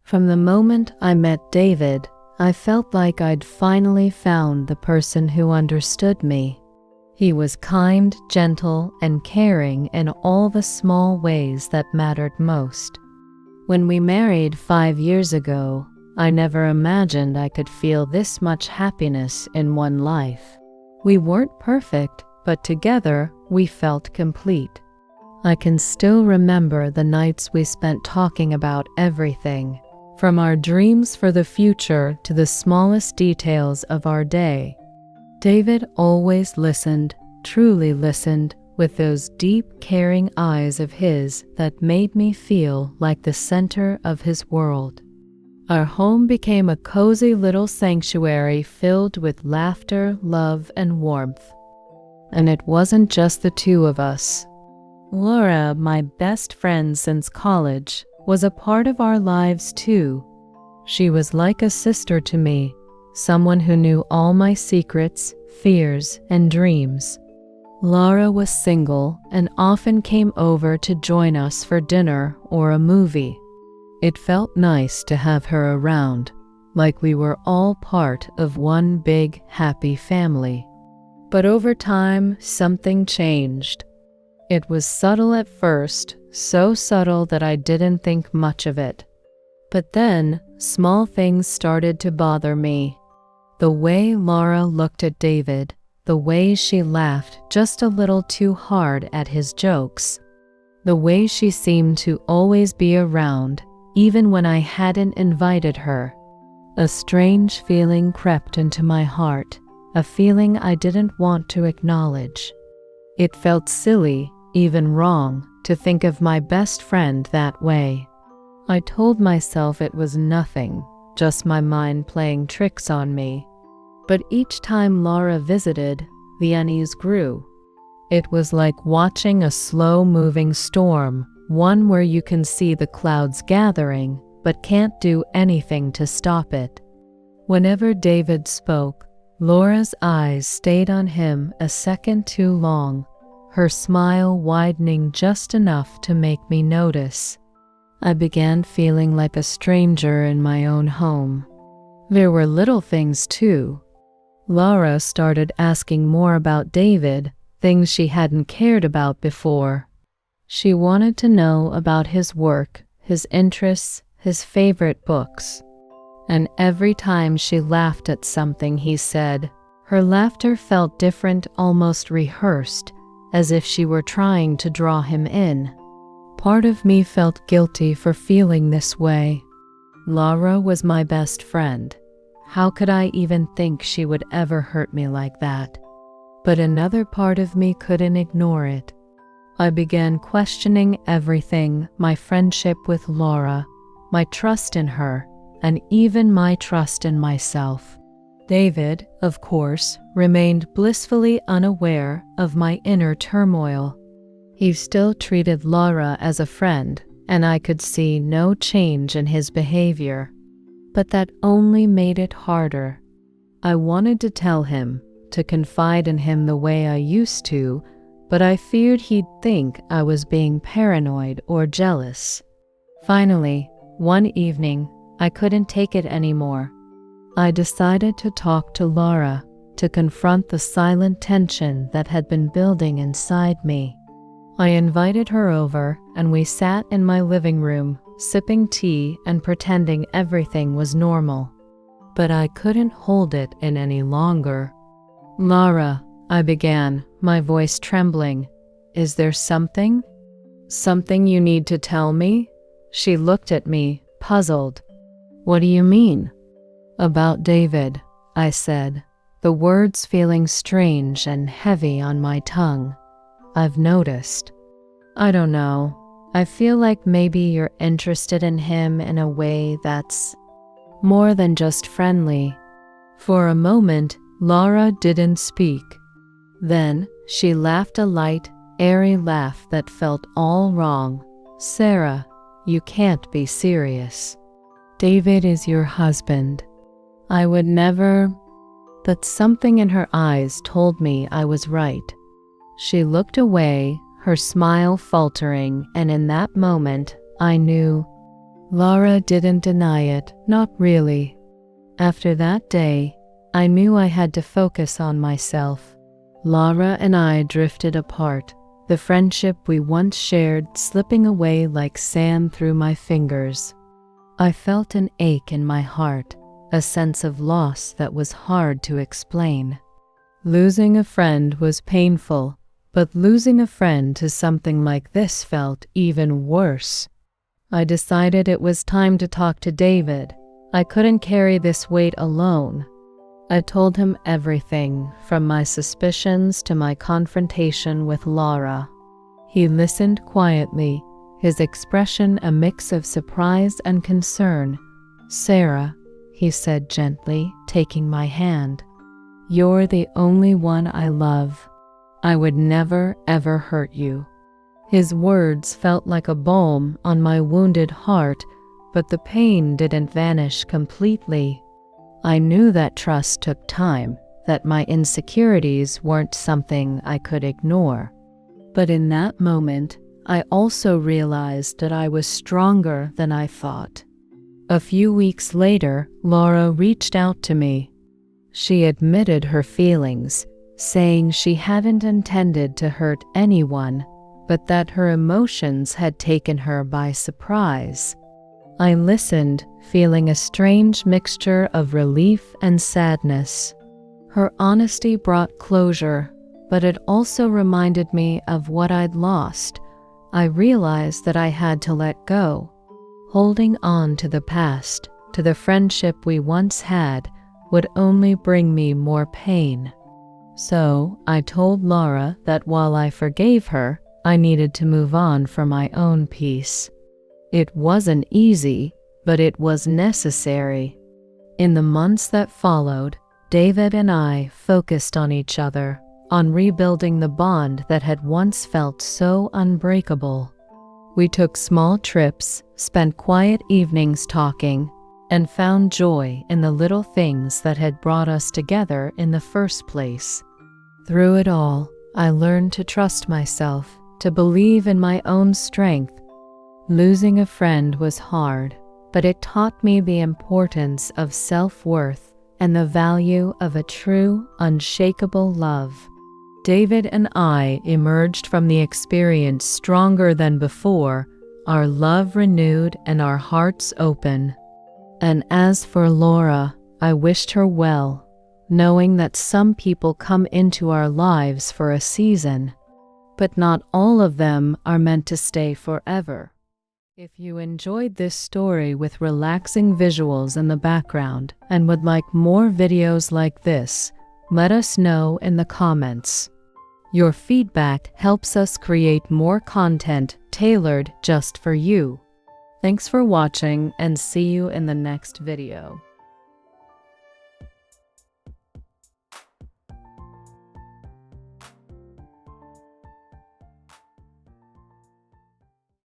From the moment I met David, I felt like I'd finally found the person who understood me. He was kind, gentle, and caring in all the small ways that mattered most. When we married 5 years ago, I never imagined I could feel this much happiness in one life. We weren't perfect, but together we felt complete. I can still remember the nights we spent talking about everything, from our dreams for the future to the smallest details of our day. David always listened, truly listened, with those deep, caring eyes of his that made me feel like the center of his world. Our home became a cozy little sanctuary filled with laughter, love, and warmth. And it wasn't just the two of us. Laura, my best friend since college, was a part of our lives too. She was like a sister to me, someone who knew all my secrets, fears, and dreams. Laura was single and often came over to join us for dinner or a movie. It felt nice to have her around, like we were all part of one big, happy family. But over time, something changed. It was subtle at first, so subtle that I didn't think much of it. But then, small things started to bother me. The way Laura looked at David, the way she laughed just a little too hard at his jokes, the way she seemed to always be around, even when I hadn't invited her. A strange feeling crept into my heart, a feeling I didn't want to acknowledge. It felt silly, even wrong, to think of my best friend that way. I told myself it was nothing, just my mind playing tricks on me. But each time Laura visited, the unease grew. It was like watching a slow-moving storm, one where you can see the clouds gathering, but can't do anything to stop it. Whenever David spoke, Laura's eyes stayed on him a second too long, her smile widening just enough to make me notice. I began feeling like a stranger in my own home. There were little things too. Laura started asking more about David, things she hadn't cared about before. She wanted to know about his work, his interests, his favorite books. And every time she laughed at something he said, her laughter felt different, almost rehearsed, as if she were trying to draw him in. Part of me felt guilty for feeling this way. Laura was my best friend. How could I even think she would ever hurt me like that? But another part of me couldn't ignore it. I began questioning everything, my friendship with Laura, my trust in her, and even my trust in myself. David, of course, remained blissfully unaware of my inner turmoil. He still treated Laura as a friend, and I could see no change in his behavior. But that only made it harder. I wanted to tell him, to confide in him the way I used to, but I feared he'd think I was being paranoid or jealous. Finally, one evening, I couldn't take it anymore. I decided to talk to Laura, to confront the silent tension that had been building inside me. I invited her over, and we sat in my living room, sipping tea and pretending everything was normal. But I couldn't hold it in any longer. "Laura," I began, my voice trembling, "is there something you need to tell me?" She looked at me, puzzled. "What do you mean?" "About David," I said, the words feeling strange and heavy on my tongue. "I've noticed. I don't know. I feel like maybe you're interested in him in a way that's more than just friendly." For a moment, Laura didn't speak. Then she laughed a light, airy laugh that felt all wrong. "Sarah, you can't be serious. David is your husband. I would never..." But something in her eyes told me I was right. She looked away, her smile faltering, and in that moment, I knew. Laura didn't deny it, not really. After that day, I knew I had to focus on myself. Laura and I drifted apart, the friendship we once shared slipping away like sand through my fingers. I felt an ache in my heart, a sense of loss that was hard to explain. Losing a friend was painful, but losing a friend to something like this felt even worse. I decided it was time to talk to David. I couldn't carry this weight alone. I told him everything, from my suspicions to my confrontation with Laura. He listened quietly, his expression a mix of surprise and concern. "Sarah," he said gently, taking my hand, "you're the only one I love. I would never, ever hurt you." His words felt like a balm on my wounded heart, but the pain didn't vanish completely. I knew that trust took time, that my insecurities weren't something I could ignore. But in that moment, I also realized that I was stronger than I thought. A few weeks later, Laura reached out to me. She admitted her feelings, saying she hadn't intended to hurt anyone, but that her emotions had taken her by surprise. I listened, feeling a strange mixture of relief and sadness. Her honesty brought closure, but it also reminded me of what I'd lost. I realized that I had to let go. Holding on to the past, to the friendship we once had, would only bring me more pain. So I told Laura that while I forgave her, I needed to move on for my own peace. It wasn't easy, but it was necessary. In the months that followed, David and I focused on each other, on rebuilding the bond that had once felt so unbreakable. We took small trips, spent quiet evenings talking, and found joy in the little things that had brought us together in the first place. Through it all, I learned to trust myself, to believe in my own strength. Losing a friend was hard, but it taught me the importance of self-worth and the value of a true, unshakable love. David and I emerged from the experience stronger than before, our love renewed and our hearts open. And as for Laura, I wished her well, knowing that some people come into our lives for a season, but not all of them are meant to stay forever. If you enjoyed this story with relaxing visuals in the background and would like more videos like this, let us know in the comments. Your feedback helps us create more content tailored just for you. Thanks for watching and see you in the next video.